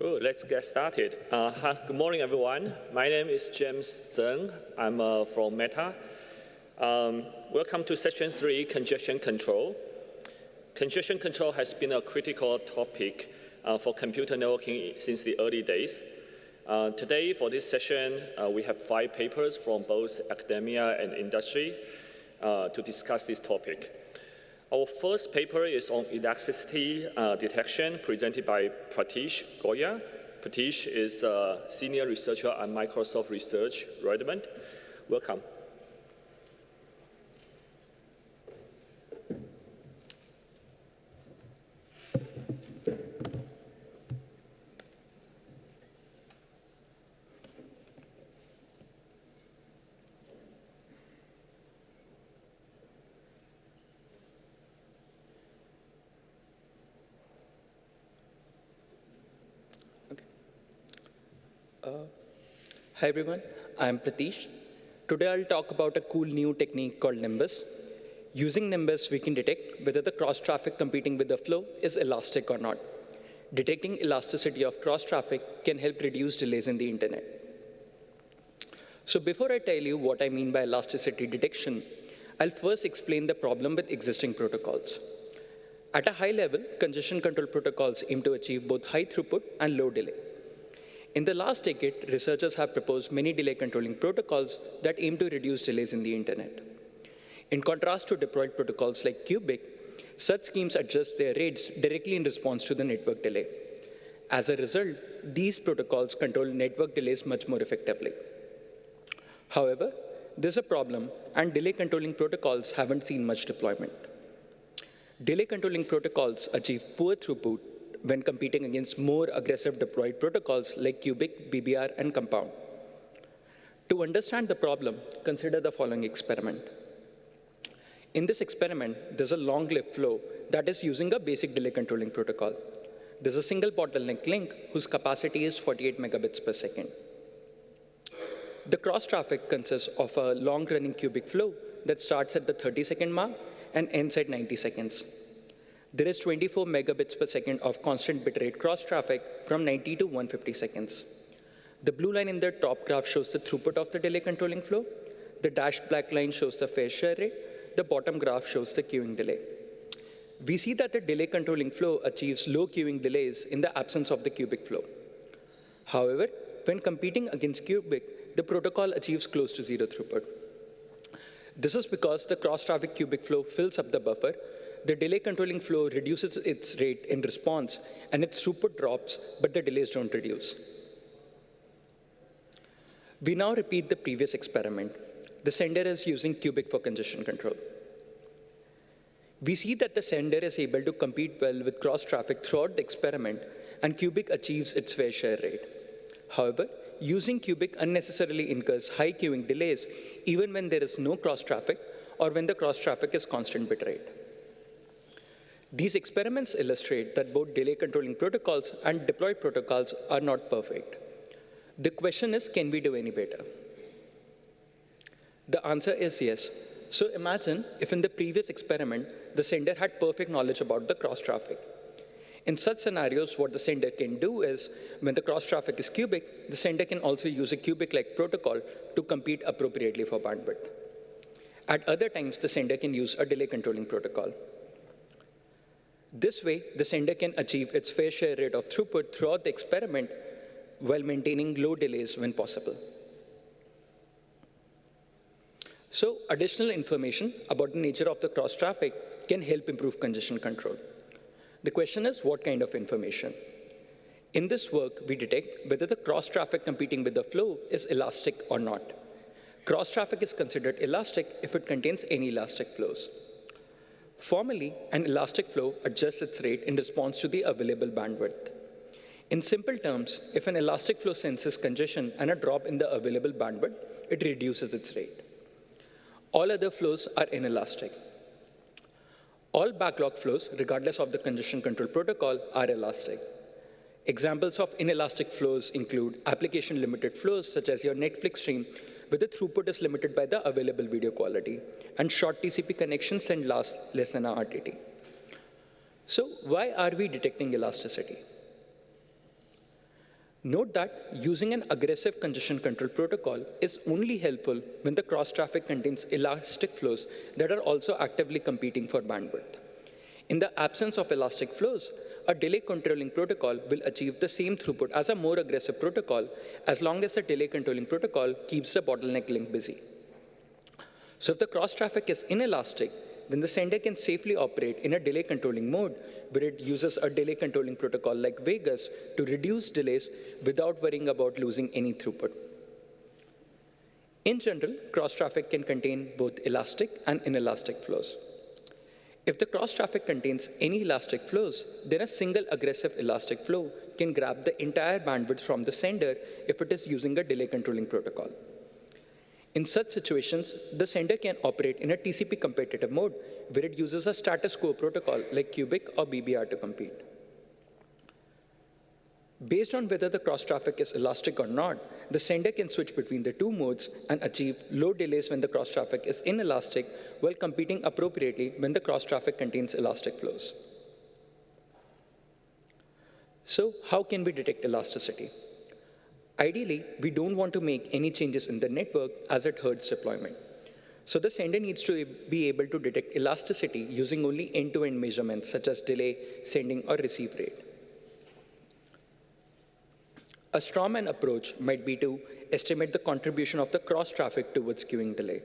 Let's get started. Good morning, everyone. My name is James Zheng. I'm from Meta. Welcome to Section 3, Congestion Control. Congestion control has been a critical topic for computer networking since the early days. Today, for this session, we have 5 papers from both academia and industry to discuss this topic. Our first paper is on elasticity detection, presented by Pratish Goya. Pratish is a senior researcher at Microsoft Research, Redmond. Welcome. Hi everyone, I'm Pratish. Today I'll talk about a cool new technique called Nimbus. Using Nimbus, we can detect whether the cross-traffic competing with the flow is elastic or not. Detecting elasticity of cross-traffic can help reduce delays in the internet. So before I tell you what I mean by elasticity detection, I'll first explain the problem with existing protocols. At a high level, congestion control protocols aim to achieve both high throughput and low delay. In the last decade, researchers have proposed many delay controlling protocols that aim to reduce delays in the internet. In contrast to deployed protocols like Cubic, such schemes adjust their rates directly in response to the network delay. As a result, these protocols control network delays much more effectively. However, there's a problem, and delay controlling protocols haven't seen much deployment. Delay controlling protocols achieve poor throughput when competing against more aggressive deployed protocols like Cubic, BBR, and Compound. To understand the problem, consider the following experiment. In this experiment, there's a long-lived flow that is using a basic delay controlling protocol. There's a single bottleneck link whose capacity is 48 megabits per second. The cross-traffic consists of a long-running Cubic flow that starts at the 30-second mark and ends at 90 seconds. There is 24 megabits per second of constant bitrate cross-traffic from 90 to 150 seconds. The blue line in the top graph shows the throughput of the delay controlling flow. The dashed black line shows the fair share rate. The bottom graph shows the queuing delay. We see that the delay controlling flow achieves low queuing delays in the absence of the Cubic flow. However, when competing against Cubic, the protocol achieves close to zero throughput. This is because the cross-traffic Cubic flow fills up the buffer. The delay controlling flow reduces its rate in response, and its throughput drops, but the delays don't reduce. We now repeat the previous experiment. The sender is using Cubic for congestion control. We see that the sender is able to compete well with cross-traffic throughout the experiment, and Cubic achieves its fair share rate. However, using Cubic unnecessarily incurs high queuing delays even when there is no cross-traffic or when the cross-traffic is constant bitrate. These experiments illustrate that both delay controlling protocols and deployed protocols are not perfect. The question is, can we do any better? The answer is yes. So imagine if in the previous experiment, the sender had perfect knowledge about the cross-traffic. In such scenarios, what the sender can do is, when the cross-traffic is Cubic, the sender can also use a Cubic-like protocol to compete appropriately for bandwidth. At other times, the sender can use a delay controlling protocol. This way, the sender can achieve its fair share rate of throughput throughout the experiment while maintaining low delays when possible. So, additional information about the nature of the cross-traffic can help improve congestion control. The question is, what kind of information? In this work, we detect whether the cross-traffic competing with the flow is elastic or not. Cross-traffic is considered elastic if it contains any elastic flows. Formally, an elastic flow adjusts its rate in response to the available bandwidth. In simple terms, if an elastic flow senses congestion and a drop in the available bandwidth, it reduces its rate. All other flows are inelastic. All backlog flows, regardless of the congestion control protocol, are elastic. Examples of inelastic flows include application-limited flows, such as your Netflix stream, where the throughput is limited by the available video quality, and short TCP connections and last less than a RTT. So why are we detecting elasticity? Note that using an aggressive congestion control protocol is only helpful when the cross-traffic contains elastic flows that are also actively competing for bandwidth. In the absence of elastic flows, a delay controlling protocol will achieve the same throughput as a more aggressive protocol as long as the delay controlling protocol keeps the bottleneck link busy. So if the cross-traffic is inelastic, then the sender can safely operate in a delay controlling mode where it uses a delay controlling protocol like Vegas to reduce delays without worrying about losing any throughput. In general, cross-traffic can contain both elastic and inelastic flows. If the cross-traffic contains any elastic flows, then a single aggressive elastic flow can grab the entire bandwidth from the sender if it is using a delay controlling protocol. In such situations, the sender can operate in a TCP competitive mode where it uses a status quo protocol like Cubic or BBR to compete. Based on whether the cross-traffic is elastic or not, the sender can switch between the two modes and achieve low delays when the cross-traffic is inelastic while competing appropriately when the cross-traffic contains elastic flows. So how can we detect elasticity? Ideally, we don't want to make any changes in the network as it hurts deployment. So the sender needs to be able to detect elasticity using only end-to-end measurements such as delay, sending, or receive rate. A strawman approach might be to estimate the contribution of the cross-traffic towards queuing delay.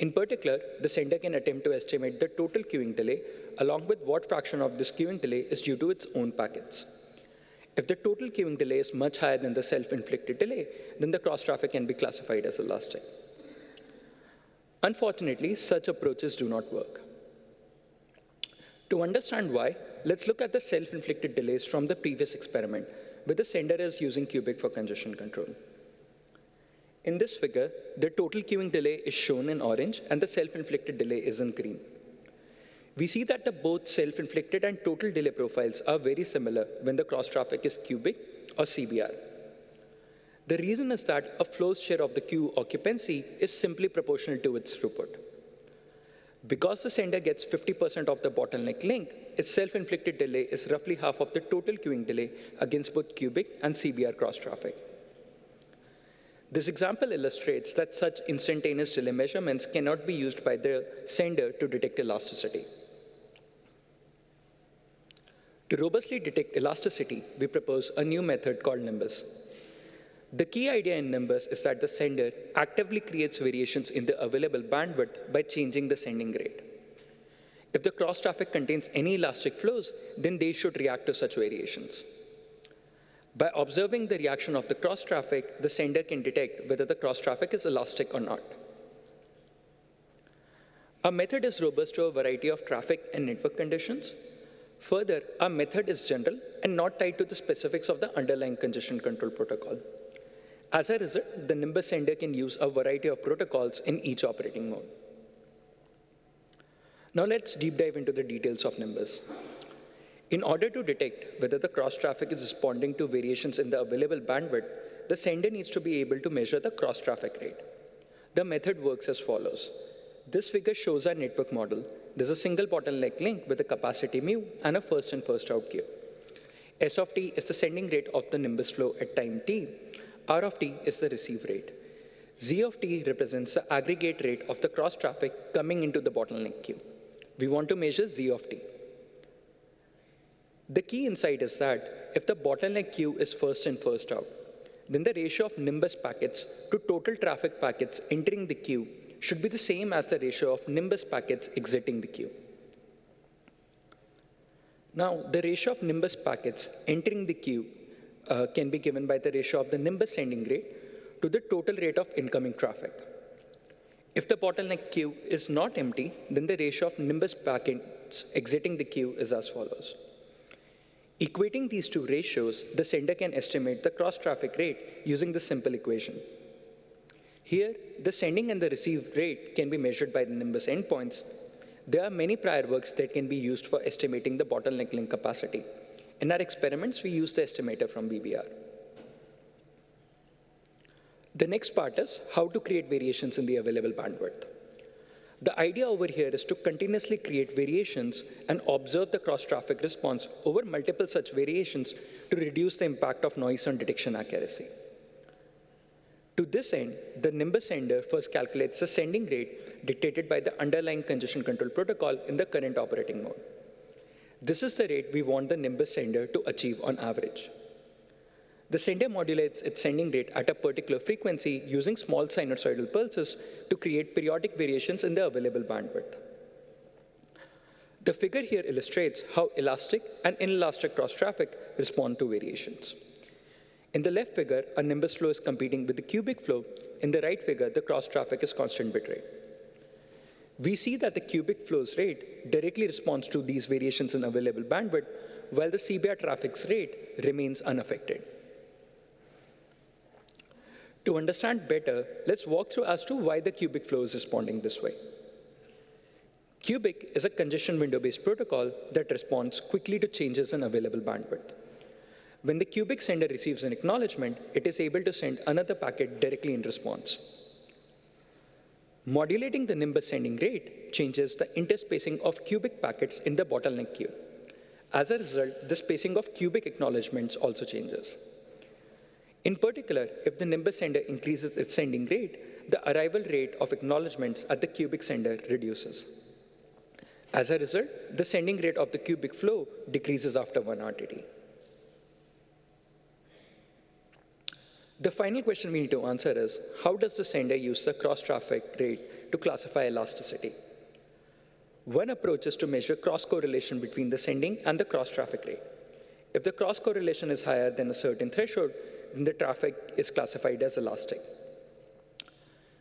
In particular, the sender can attempt to estimate the total queuing delay along with what fraction of this queuing delay is due to its own packets. If the total queuing delay is much higher than the self-inflicted delay, then the cross-traffic can be classified as elastic. Unfortunately, such approaches do not work. To understand why, let's look at the self-inflicted delays from the previous experiment, where the sender is using Cubic for congestion control. In this figure, the total queuing delay is shown in orange, and the self-inflicted delay is in green. We see that the both self-inflicted and total delay profiles are very similar when the cross-traffic is cubic or CBR. The reason is that a flow's share of the queue occupancy is simply proportional to its throughput. Because the sender gets 50% of the bottleneck link, its self-inflicted delay is roughly half of the total queuing delay against both cubic and CBR cross-traffic. This example illustrates that such instantaneous delay measurements cannot be used by the sender to detect elasticity. To robustly detect elasticity, we propose a new method called Nimbus. The key idea in Nimbus is that the sender actively creates variations in the available bandwidth by changing the sending rate. If the cross-traffic contains any elastic flows, then they should react to such variations. By observing the reaction of the cross-traffic, the sender can detect whether the cross-traffic is elastic or not. Our method is robust to a variety of traffic and network conditions. Further, our method is general and not tied to the specifics of the underlying congestion control protocol. As a result, the Nimbus sender can use a variety of protocols in each operating mode. Now let's deep dive into the details of Nimbus. In order to detect whether the cross-traffic is responding to variations in the available bandwidth, the sender needs to be able to measure the cross-traffic rate. The method works as follows. This figure shows our network model. There's a single bottleneck link with a capacity mu and a first in first out queue. S of t is the sending rate of the Nimbus flow at time t. R of t is the receive rate. Z of t represents the aggregate rate of the cross-traffic coming into the bottleneck queue. We want to measure Z of t. The key insight is that if the bottleneck queue is first in first out, then the ratio of Nimbus packets to total traffic packets entering the queue should be the same as the ratio of Nimbus packets exiting the queue. Now, the ratio of Nimbus packets entering the queue can be given by the ratio of the Nimbus sending rate to the total rate of incoming traffic. If the bottleneck queue is not empty, then the ratio of Nimbus packets exiting the queue is as follows. Equating these two ratios, the sender can estimate the cross-traffic rate using this simple equation. Here, the sending and the receive rate can be measured by the Nimbus endpoints. There are many prior works that can be used for estimating the bottleneck link capacity. In our experiments, we use the estimator from BBR. The next part is how to create variations in the available bandwidth. The idea over here is to continuously create variations and observe the cross-traffic response over multiple such variations to reduce the impact of noise on detection accuracy. To this end, the Nimbus sender first calculates the sending rate dictated by the underlying congestion control protocol in the current operating mode. This is the rate we want the Nimbus sender to achieve on average. The sender modulates its sending rate at a particular frequency using small sinusoidal pulses to create periodic variations in the available bandwidth. The figure here illustrates how elastic and inelastic cross-traffic respond to variations. In the left figure, a Nimbus flow is competing with the cubic flow. In the right figure, the cross-traffic is constant bit rate. We see that the cubic flow's rate directly responds to these variations in available bandwidth, while the CBR traffic's rate remains unaffected. To understand better, let's walk through as to why the cubic flow is responding this way. Cubic is a congestion window-based protocol that responds quickly to changes in available bandwidth. When the cubic sender receives an acknowledgement, it is able to send another packet directly in response. Modulating the Nimbus sending rate changes the interspacing of cubic packets in the bottleneck queue. As a result, the spacing of cubic acknowledgements also changes. In particular, if the Nimbus sender increases its sending rate, the arrival rate of acknowledgements at the cubic sender reduces. As a result, the sending rate of the cubic flow decreases after 1 RTT. The final question we need to answer is, how does the sender use the cross-traffic rate to classify elasticity? One approach is to measure cross-correlation between the sending and the cross-traffic rate. If the cross-correlation is higher than a certain threshold, then the traffic is classified as elastic.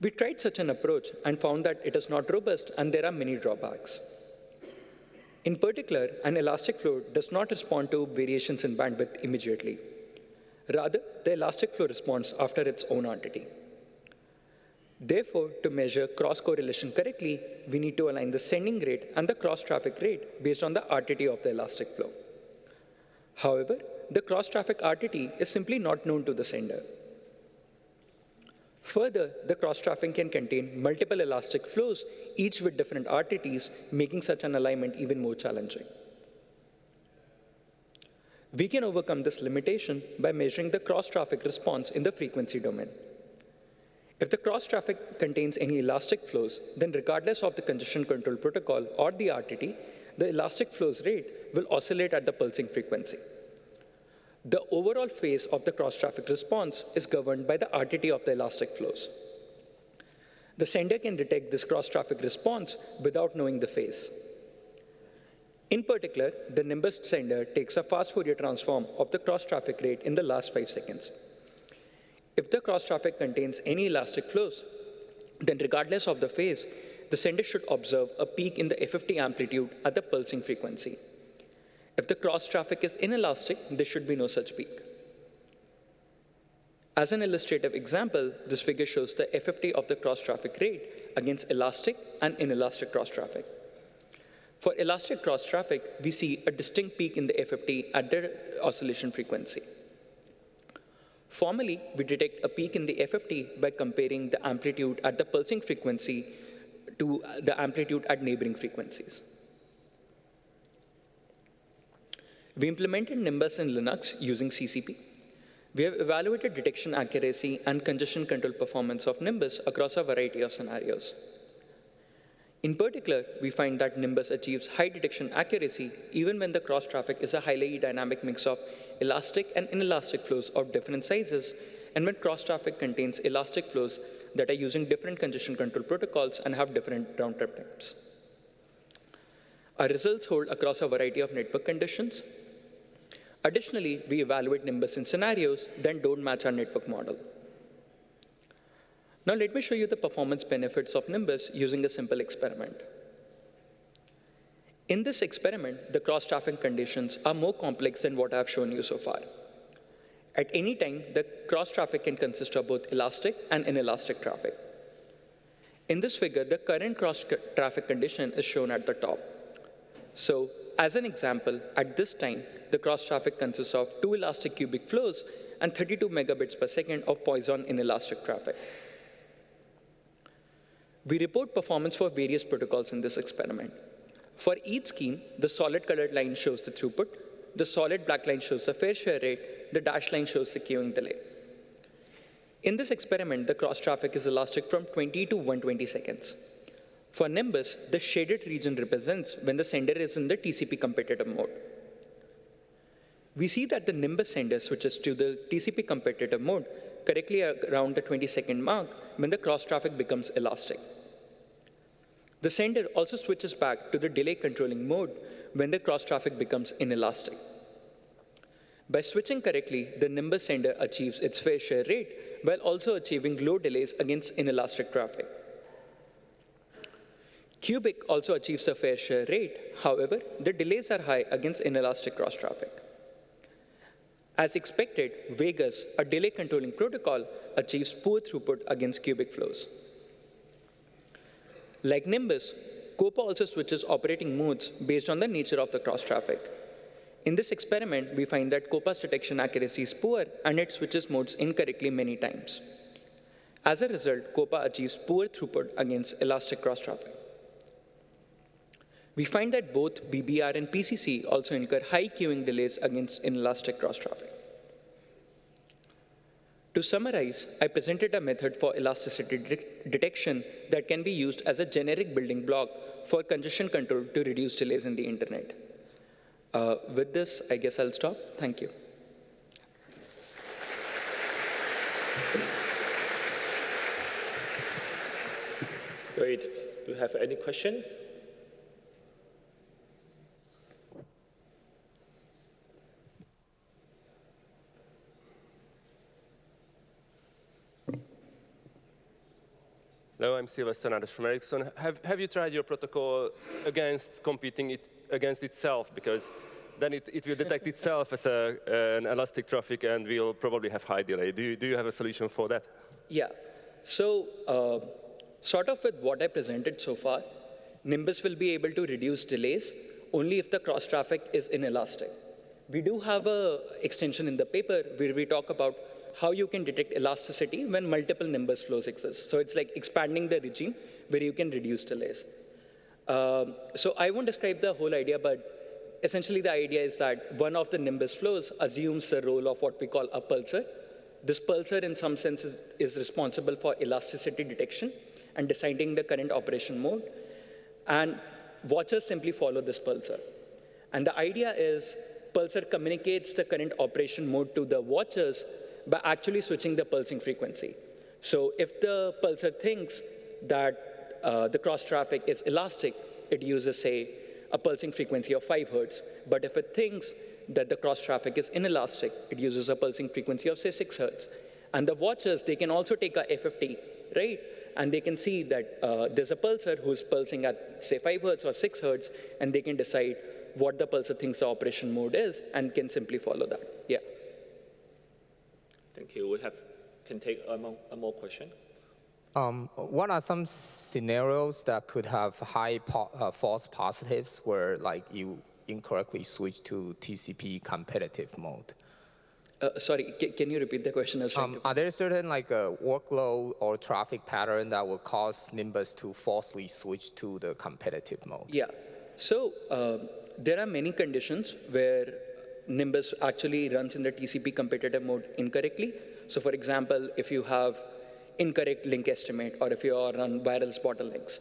We tried such an approach and found that it is not robust and there are many drawbacks. In particular, an elastic flow does not respond to variations in bandwidth immediately. Rather, the elastic flow responds after its own RTT. Therefore, to measure cross-correlation correctly, we need to align the sending rate and the cross-traffic rate based on the RTT of the elastic flow. However, the cross-traffic RTT is simply not known to the sender. Further, the cross-traffic can contain multiple elastic flows, each with different RTTs, making such an alignment even more challenging. We can overcome this limitation by measuring the cross-traffic response in the frequency domain. If the cross-traffic contains any elastic flows, then regardless of the congestion control protocol or the RTT, the elastic flows rate will oscillate at the pulsing frequency. The overall phase of the cross-traffic response is governed by the RTT of the elastic flows. The sender can detect this cross-traffic response without knowing the phase. In particular, the Nimbus sender takes a fast Fourier transform of the cross-traffic rate in the last 5 seconds. If the cross-traffic contains any elastic flows, then regardless of the phase, the sender should observe a peak in the FFT amplitude at the pulsing frequency. If the cross-traffic is inelastic, there should be no such peak. As an illustrative example, this figure shows the FFT of the cross-traffic rate against elastic and inelastic cross-traffic. For elastic cross-traffic, we see a distinct peak in the FFT at the oscillation frequency. Formally, we detect a peak in the FFT by comparing the amplitude at the pulsing frequency to the amplitude at neighboring frequencies. We implemented Nimbus in Linux using CCP. We have evaluated detection accuracy and congestion control performance of Nimbus across a variety of scenarios. In particular, we find that Nimbus achieves high detection accuracy even when the cross-traffic is a highly dynamic mix of elastic and inelastic flows of different sizes, and when cross-traffic contains elastic flows that are using different congestion control protocols and have different round-trip times. Our results hold across a variety of network conditions. Additionally, we evaluate Nimbus in scenarios that don't match our network model. Now let me show you the performance benefits of Nimbus using a simple experiment. In this experiment, the cross-traffic conditions are more complex than what I've shown you so far. At any time, the cross-traffic can consist of both elastic and inelastic traffic. In this figure, the current cross-traffic condition is shown at the top. So, as an example, at this time, the cross-traffic consists of 2 elastic cubic flows and 32 megabits per second of Poisson inelastic traffic. We report performance for various protocols in this experiment. For each scheme, the solid colored line shows the throughput, the solid black line shows the fair share rate, the dashed line shows the queuing delay. In this experiment, the cross traffic is elastic from 20 to 120 seconds. For Nimbus, the shaded region represents when the sender is in the TCP competitive mode. We see that the Nimbus sender switches to the TCP competitive mode correctly around the 20-second mark when the cross traffic becomes elastic. The sender also switches back to the delay controlling mode when the cross traffic becomes inelastic. By switching correctly, the Nimbus sender achieves its fair share rate while also achieving low delays against inelastic traffic. Cubic also achieves a fair share rate. However, the delays are high against inelastic cross traffic. As expected, Vegas, a delay controlling protocol, achieves poor throughput against cubic flows. Like Nimbus, COPA also switches operating modes based on the nature of the cross traffic. In this experiment, we find that COPA's detection accuracy is poor and it switches modes incorrectly many times. As a result, COPA achieves poor throughput against elastic cross traffic. We find that both BBR and PCC also incur high queuing delays against inelastic cross traffic. To summarize, I presented a method for elasticity detection that can be used as a generic building block for congestion control to reduce delays in the internet. With this, I guess I'll stop. Thank you. Great. Do you have any questions? Hello, I'm Sylvester Nadas from Ericsson. Have you tried your protocol against competing it against itself? Because then it will detect itself as an elastic traffic and will probably have high delay. Do you have a solution for that? Yeah. So sort of with what I presented so far, Nimbus will be able to reduce delays only if the cross traffic is inelastic. We do have an extension in the paper where we talk about how you can detect elasticity when multiple Nimbus flows exist. So it's like expanding the regime where you can reduce delays. So I won't describe the whole idea, but essentially the idea is that one of the Nimbus flows assumes the role of what we call a pulsar. This pulsar in some sense is responsible for elasticity detection and deciding the current operation mode. And watchers simply follow this pulsar. And the idea is pulsar communicates the current operation mode to the watchers by actually switching the pulsing frequency. So if the pulsar thinks that the cross traffic is elastic, it uses, say, a pulsing frequency of 5 hertz. But if it thinks that the cross traffic is inelastic, it uses a pulsing frequency of, say, 6 hertz. And the watchers, they can also take a FFT, right? And they can see that there's a pulsar who's pulsing at, say, 5 hertz or 6 hertz, and they can decide what the pulsar thinks the operation mode is and can simply follow that. Yeah. Thank you. We can take a more question. What are some scenarios that could have high false positives where like you incorrectly switch to TCP competitive mode? Sorry, can you repeat the question? Are there certain like a workload or traffic pattern that will cause Nimbus to falsely switch to the competitive mode? Yeah. So there are many conditions where Nimbus actually runs in the TCP competitive mode incorrectly. So for example, if you have incorrect link estimate or if you are on wireless bottlenecks.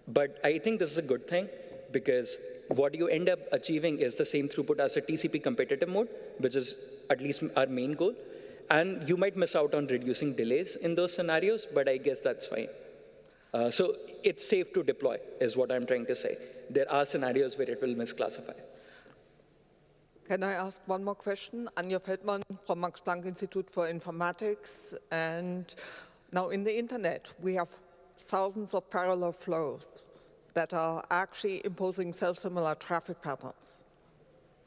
But I think this is a good thing because what you end up achieving is the same throughput as a TCP competitive mode, which is at least our main goal. And you might miss out on reducing delays in those scenarios, but I guess that's fine. So it's safe to deploy is what I'm trying to say. There are scenarios where it will misclassify. Can I ask one more question? Anja Feldmann from Max Planck Institute for Informatics. And now in the internet, we have thousands of parallel flows that are actually imposing self-similar traffic patterns.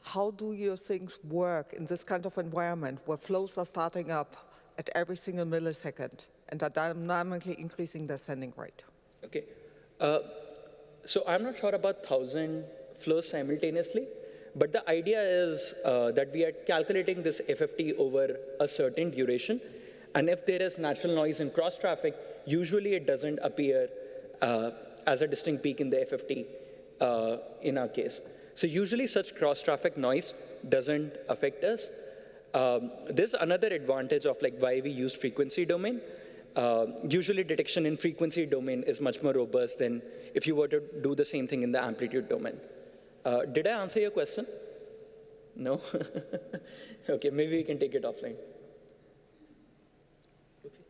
How do your things work in this kind of environment where flows are starting up at every single millisecond and are dynamically increasing their sending rate? Okay. So I'm not sure about 1,000 flows simultaneously. But the idea is that we are calculating this FFT over a certain duration. And if there is natural noise in cross traffic, usually it doesn't appear as a distinct peak in the FFT in our case. So usually such cross-traffic noise doesn't affect us. There's another advantage of like why we use frequency domain. Usually detection in frequency domain is much more robust than if you were to do the same thing in the amplitude domain. Did I answer your question? No? Okay, maybe we can take it offline. Okay.